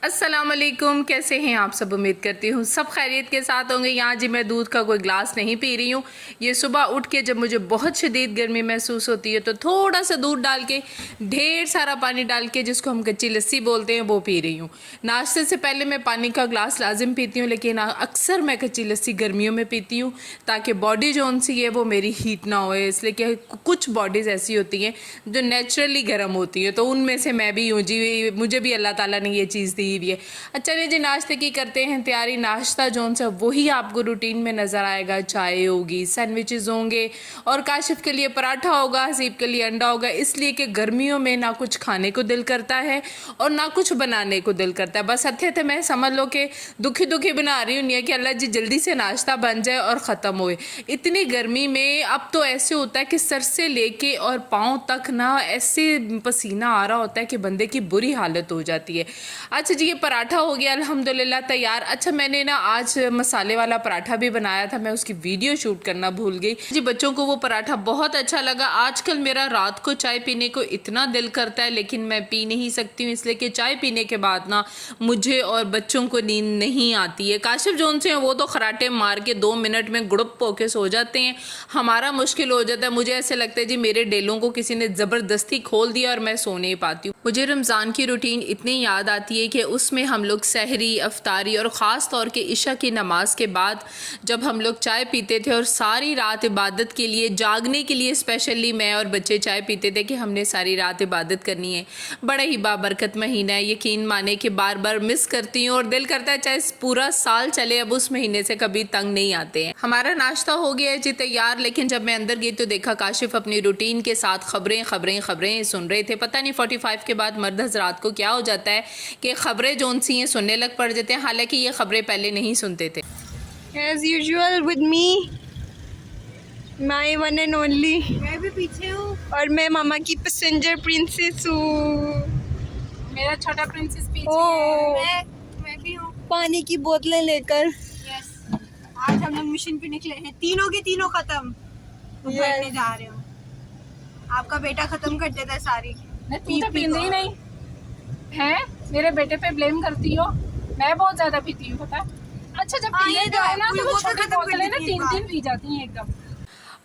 अस्सलामुअलैकुम, कैसे हैं आप सब। उम्मीद करती हूँ सब खैरियत के साथ होंगे। यहाँ जी मैं दूध का कोई ग्लास नहीं पी रही हूँ। ये सुबह उठ के जब मुझे बहुत शदीद गर्मी महसूस होती है तो थोड़ा सा दूध डाल के ढेर सारा पानी डाल के, जिसको हम कच्ची लस्सी बोलते हैं, वो पी रही हूँ। नाश्ते से पहले मैं पानी का ग्लास लाजिम पीती हूँ, लेकिन अक्सर मैं कच्ची लस्सी गर्मियों में पीती हूँ ताकि बॉडी जो सी है वो मेरी हीट ना हो। इसलिए कि कुछ बॉडीज़ ऐसी होती हैं जो नेचुरली गर्म होती है, तो उनमें से मैं भी हूँ जी। मुझे भी अल्लाह ताला ने ये चीज़ दी भी है। अच्छा जी, नाश्ते की करते हैं तैयारी। नाश्ता जोन सा वही आपको रूटीन में नज़र आएगा। चाय होगी, सैंडविचेस होंगे और काशिफ के लिए पराठा होगा, हसीब के लिए अंडा होगा। इसलिए कि गर्मियों में ना कुछ खाने को दिल करता है और ना कुछ बनाने को दिल करता है। बस हथे थे मैं समझ लो कि दुखी दुखी बना रही हूँ कि अल्लाह जी जल्दी से नाश्ता बन जाए और ख़त्म होए। इतनी गर्मी में अब तो ऐसे होता है कि सर से लेके और पाँव तक ना ऐसे पसीना आ रहा होता है कि बंदे की बुरी हालत हो जाती है। अच्छा जी, ये पराठा हो गया अल्हम्दुलिल्लाह तैयार। अच्छा, मैंने ना आज मसाले वाला पराठा भी बनाया था, मैं उसकी वीडियो शूट करना भूल गई जी। बच्चों को वो पराठा बहुत अच्छा लगा। आजकल मेरा रात को चाय पीने को इतना दिल करता है, लेकिन मैं पी नहीं सकती हूँ, इसलिए कि चाय पीने के बाद ना मुझे और बच्चों को नींद नहीं आती है। काशिफ जोन से हैं वो तो खराटे मार के 2 मिनट में गुड़प पोके सो जाते हैं। हमारा मुश्किल हो जाता है। मुझे ऐसे लगता है जी मेरे डेलों को किसी ने ज़बरदस्ती खोल दिया और मैं सो नहीं पाती हूँ। मुझे रमज़ान की रूटीन इतनी याद आती है कि उसमें हम लोग सहरी, अफ्तारी और ख़ास तौर के इशा की नमाज के बाद जब हम लोग चाय पीते थे और सारी रात इबादत के लिए, जागने के लिए स्पेशली मैं और बच्चे चाय पीते थे कि हमने सारी रात इबादत करनी है। बड़ा ही बाबरकत महीना है, यकीन माने कि बार बार मिस करती हूँ और दिल करता है चाहे पूरा साल चले, अब उस महीने से कभी तंग नहीं आते हैं। हमारा नाश्ता हो गया है जी तैयार, लेकिन जब मैं अंदर गई तो देखा काशिफ अपनी रूटीन के साथ खबरें खबरें खबरें सुन रहे थे। पता नहीं 45 के बाद मर्द हज़रात को क्या हो जाता है कि खबरें जोन सी हैं सुनने लग पड़ जाते हैं, हालांकि ये खबरें पहले नहीं सुनते थे। As usual with me, my one and only। मैं भी पीछे हूँ और मैं मामा की पैसेंजर प्रिंसेस हूँ। मेरा छोटा प्रिंसेस पीछे ओह। है। मैं भी हूँ। पानी की बोतलें लेकर। यस, आज हम लोग मिशन पे निकले हैं, तीनों के तीनों खत्म। तो बैठने जा रहे हो। आपका बेटा खत्म कर देता है सारी। तू तो पींदी ही नहीं है, मेरे बेटे पे ब्लेम करती हो। मैं बहुत ज्यादा पीती हूँ, पता है। अच्छा, जब पिए जाए ना तो वो छोटी बोतलें ना 3-3 पी जाती हैं एकदम।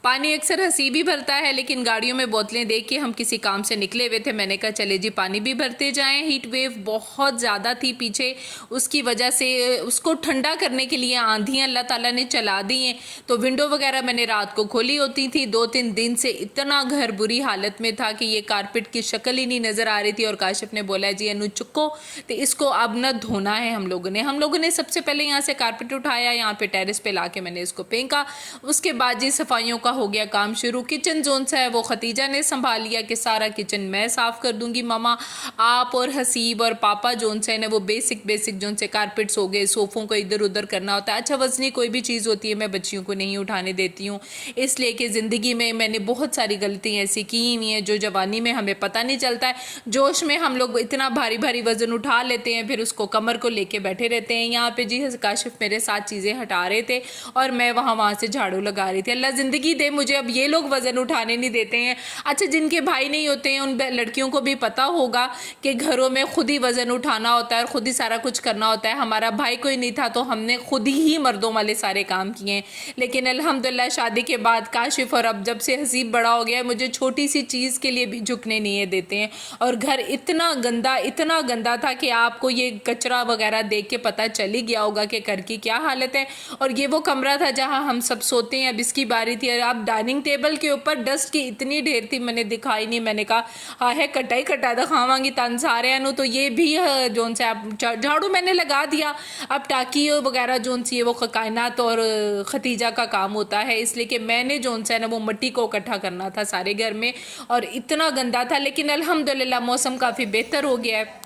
पानी अक्सर हंसी भी भरता है, लेकिन गाड़ियों में बोतलें देख के हम किसी काम से निकले हुए थे। मैंने कहा चले जी पानी भी भरते जाएं। हीट वेव बहुत ज़्यादा थी पीछे, उसकी वजह से उसको ठंडा करने के लिए आंधियाँ अल्लाह ताला ने चला दी हैं। तो विंडो वगैरह मैंने रात को खोली होती थी। 2-3 दिन से इतना घर बुरी हालत में था कि ये कारपेट की शक्ल ही नहीं नज़र आ रही थी। और काशिफ ने बोला जी अनु चुको, तो इसको अब न धोना है। हम लोगों ने सबसे पहले यहाँ से कारपेट उठाया, यहाँ पे टेरिस पे ला के मैंने इसको फेंका। उसके बाद जी सफाइयों का हो गया काम शुरू। किचन जोन सा है वो खतीजा ने संभाल लिया कि सारा किचन मैं साफ कर दूंगी। मामा आप और हसीब और पापा जोन से ने वो बेसिक जोन से कारपेट्स हो गए, सोफ़ों को इधर उधर करना होता है। अच्छा, वजनी कोई भी चीज़ होती है मैं बच्चियों को नहीं उठाने देती हूँ, इसलिए कि ज़िंदगी में मैंने बहुत सारी गलतियाँ ऐसी की हुई हैं जो जवानी में हमें पता नहीं चलता है। जोश में हम लोग इतना भारी भारी वज़न उठा लेते हैं, फिर उसको कमर को लेके बैठे रहते हैं। यहाँ पे जी काशिफ मेरे साथ चीज़ें हटा रहे थे और मैं वहाँ से झाड़ू लगा रही थी। अल्लाह ज़िंदगी दे मुझे, अब ये लोग वज़न उठाने नहीं देते हैं। अच्छा, जिनके भाई नहीं होते हैं उन लड़कियों को भी पता होगा कि घरों में खुद ही वज़न उठाना होता है और ख़ुद ही सारा कुछ करना होता है। हमारा भाई कोई नहीं था तो हमने खुद ही मर्दों वाले सारे काम किए हैं। लेकिन अल्हम्दुलिल्लाह शादी के बाद काशिफ और अब जब से हसीब बड़ा हो गया है, मुझे छोटी सी चीज़ के लिए भी झुकने नहीं देते हैं। और घर इतना गंदा था कि आपको ये कचरा वगैरह देख के पता चल ही गया होगा कि घर की क्या हालत है। और ये वो कमरा था जहाँ हम सब सोते हैं। अब इसकी बारी थी। अब डाइनिंग टेबल के ऊपर डस्ट की इतनी ढेर थी, मैंने दिखाई नहीं। मैंने कहा हाँ है कटा दिखावांगी तन सारे नु, तो ये भी जोन से आप झाड़ू मैंने लगा दिया। अब टाकी वगैरह जोन सी है वो कायनात और खतीजा का काम होता है, इसलिए कि मैंने जोन सा है ना वो मिट्टी को इकट्ठा करना था सारे घर में और इतना गंदा था। लेकिन अल्हम्दुलिल्लाह मौसम काफ़ी बेहतर हो गया है।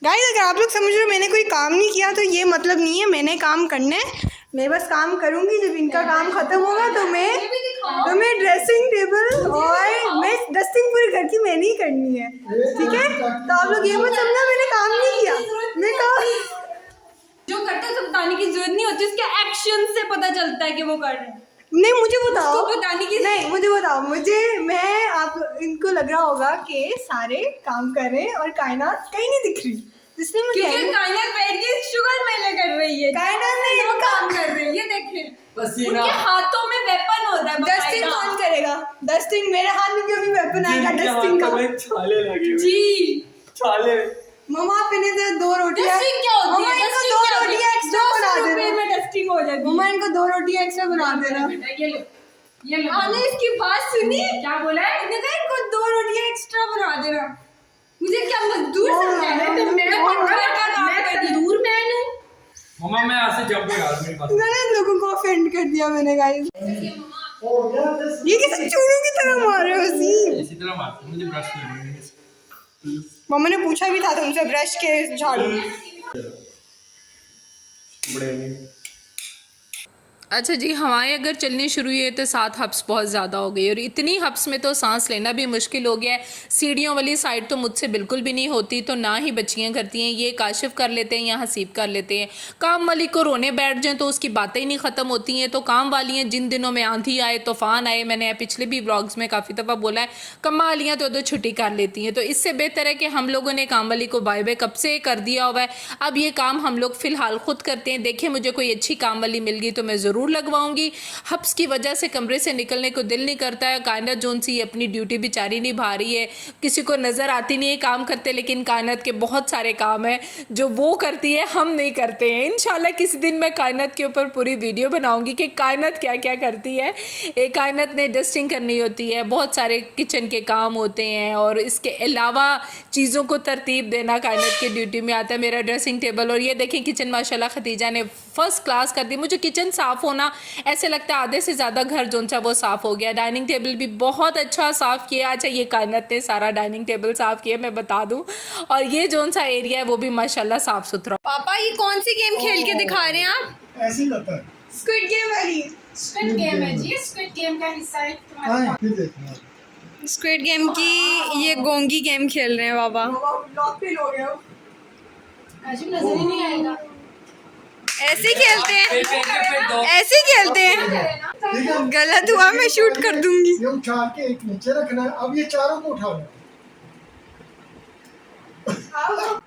गाइस, अगर आप लोग समझ रहे हो मैंने कोई काम नहीं किया तो ये मतलब नहीं है मैंने काम करना है। मैं बस काम करूँगी, जब इनका काम ख़त्म होगा तो मैं ड्रेसिंग टेबल और मैं डस्टिंग पूरे घर की मैंने ही करनी है, ठीक है। तो आप लोग ये मत समझना मैंने काम नहीं किया। मैं काम जो करते हैं सब बताने की जरूरत नहीं होती, उसके एक्शन से पता चलता है कि वो कर रहे हैं। नहीं मुझे बताओ, उसको बताने की नहीं मुझे बताओ, मैं आप इनको लग रहा होगा कि सारे काम कर रहे हैं और कायनात कहीं नहीं दिख रही, इसलिए मैं कह रही क्योंकि हूँ कायनात बैठ के शुगर मेले कर रही है, कायनात नहीं वो इनका काम कर रही है, ये देखें पसीना उनके हाथों में वेपन होता है डस्टिंग बकायदा। कौन करेगा? डस्टिंग मेरे हाथ में भी अभी वेपन आएगा डस्टिंग का। छाले लगे हुए जी छाले। मम्मा अपने से 2 रोटियां, डस्टिंग क्या होती मम्मा है? इनको डस्टिंग 2 क्या होती रोटियां है? एक्स्ट्रा 200 बना रुपए देना, में डस्टिंग हो जाती मम्मा है। इनको 2 रोटियां एक्स्ट्रा बना देना। बेटा ये लो आपने इसकी बात सुनी? क्या बोला है? मैंने कहा इनको 2 रोटियां एक्स्ट्रा बना देना। मुझे क्या मजदूर समझा रहे हो? मैं तंदूर मैन हूँ। मम्मा मैं यहाँ से जंप यार मेरे पास। मैंने लोगों को ऑफेंड कर दिया मैंने गाइस। ये किसी चूड़ों की तरह मार रहे हो सी। इसी तरह मारते मुझे ब्रश नहीं। मम्मा ने पूछा भी था तुमसे ब्रश के झाड़ू। अच्छा जी, हवाएं अगर चलनी शुरू हुई है तो 7 हब्स बहुत ज़्यादा हो गई और इतनी हब्स में तो सांस लेना भी मुश्किल हो गया है। सीढ़ियों वाली साइड तो मुझसे बिल्कुल भी नहीं होती, तो ना ही बच्चियां करती हैं, ये काशिफ कर लेते हैं या हसीब कर लेते हैं। काम वाली को रोने बैठ जाएं तो उसकी बातें ही नहीं ख़त्म होती हैं। तो काम वाली हैं, जिन दिनों में आंधी आए तूफान आए, मैंने पिछले भी व्लॉग्स में काफ़ी दफ़ा बोला है, कम्मा वालियाँ तो छुट्टी कर लेती हैं। तो इससे बेहतर है कि हम लोगों ने काम वाली को बाय बाय कब से कर दिया हुआ है। अब ये काम हम लोग फ़िलहाल खुद करते हैं। देखिए मुझे कोई अच्छी काम वाली मिल गई तो मैं ज़रूर लगवाऊंगी। हब्स की वजह से कमरे से निकलने को दिल नहीं करता है। कायनात जोन सी अपनी ड्यूटी बेचारी निभा रही है, किसी को नज़र आती नहीं है काम करते, लेकिन कायनात के बहुत सारे काम हैं जो वो करती है, हम नहीं करते हैं। इंशाल्लाह किसी दिन मैं कायनात के ऊपर पूरी वीडियो बनाऊंगी कि कायनात क्या क्या करती है। एक कायनात ने डस्टिंग करनी होती है, बहुत सारे किचन के काम होते हैं और इसके अलावा चीज़ों को तरतीब देना कायनात की ड्यूटी में आता है। मेरा ड्रेसिंग टेबल और ये देखें किचन माशाल्लाह खतीजा ने फर्स्ट क्लास कर दी। मुझे किचन साफ़ होना ऐसे लगता है आधे से ज़्यादा घर जोन सा वो साफ़ हो गया। डाइनिंग टेबल भी बहुत अच्छा साफ़ किया। अच्छा ये कायनात ने सारा डाइनिंग टेबल साफ़ किया मैं बता दूं, और ये जोन सा एरिया है वो भी माशाल्लाह साफ़ सुथरा। पापा ये कौन सी गेम खेल के दिखा रहे हैं आप? ऐसे ही लगता है। स्क्विड गेम वाली। स्क्विड गेम है जी, स्क्विड गेम का हिस्सा है तुम्हारे हाँ, फिर देखना। स्क्विड गेम की ये गोंगी गेम खेल रहे हैं बाबा। ब्लॉक फेल हो गया। आज भी नजर ही नहीं आएगा। ऐसे ही खेलते हैं, ऐसे ही खेलते हैं। ठीक है, गलत हुआ मैं शूट कर दूंगी। ये उठा के एक नीचे रखना है। अब ये चारों को उठाना है।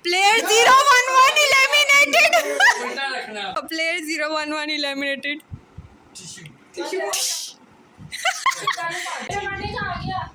Player 011 eliminated। उल्टा रखना। Player 011 eliminated। जमाने का आ गया।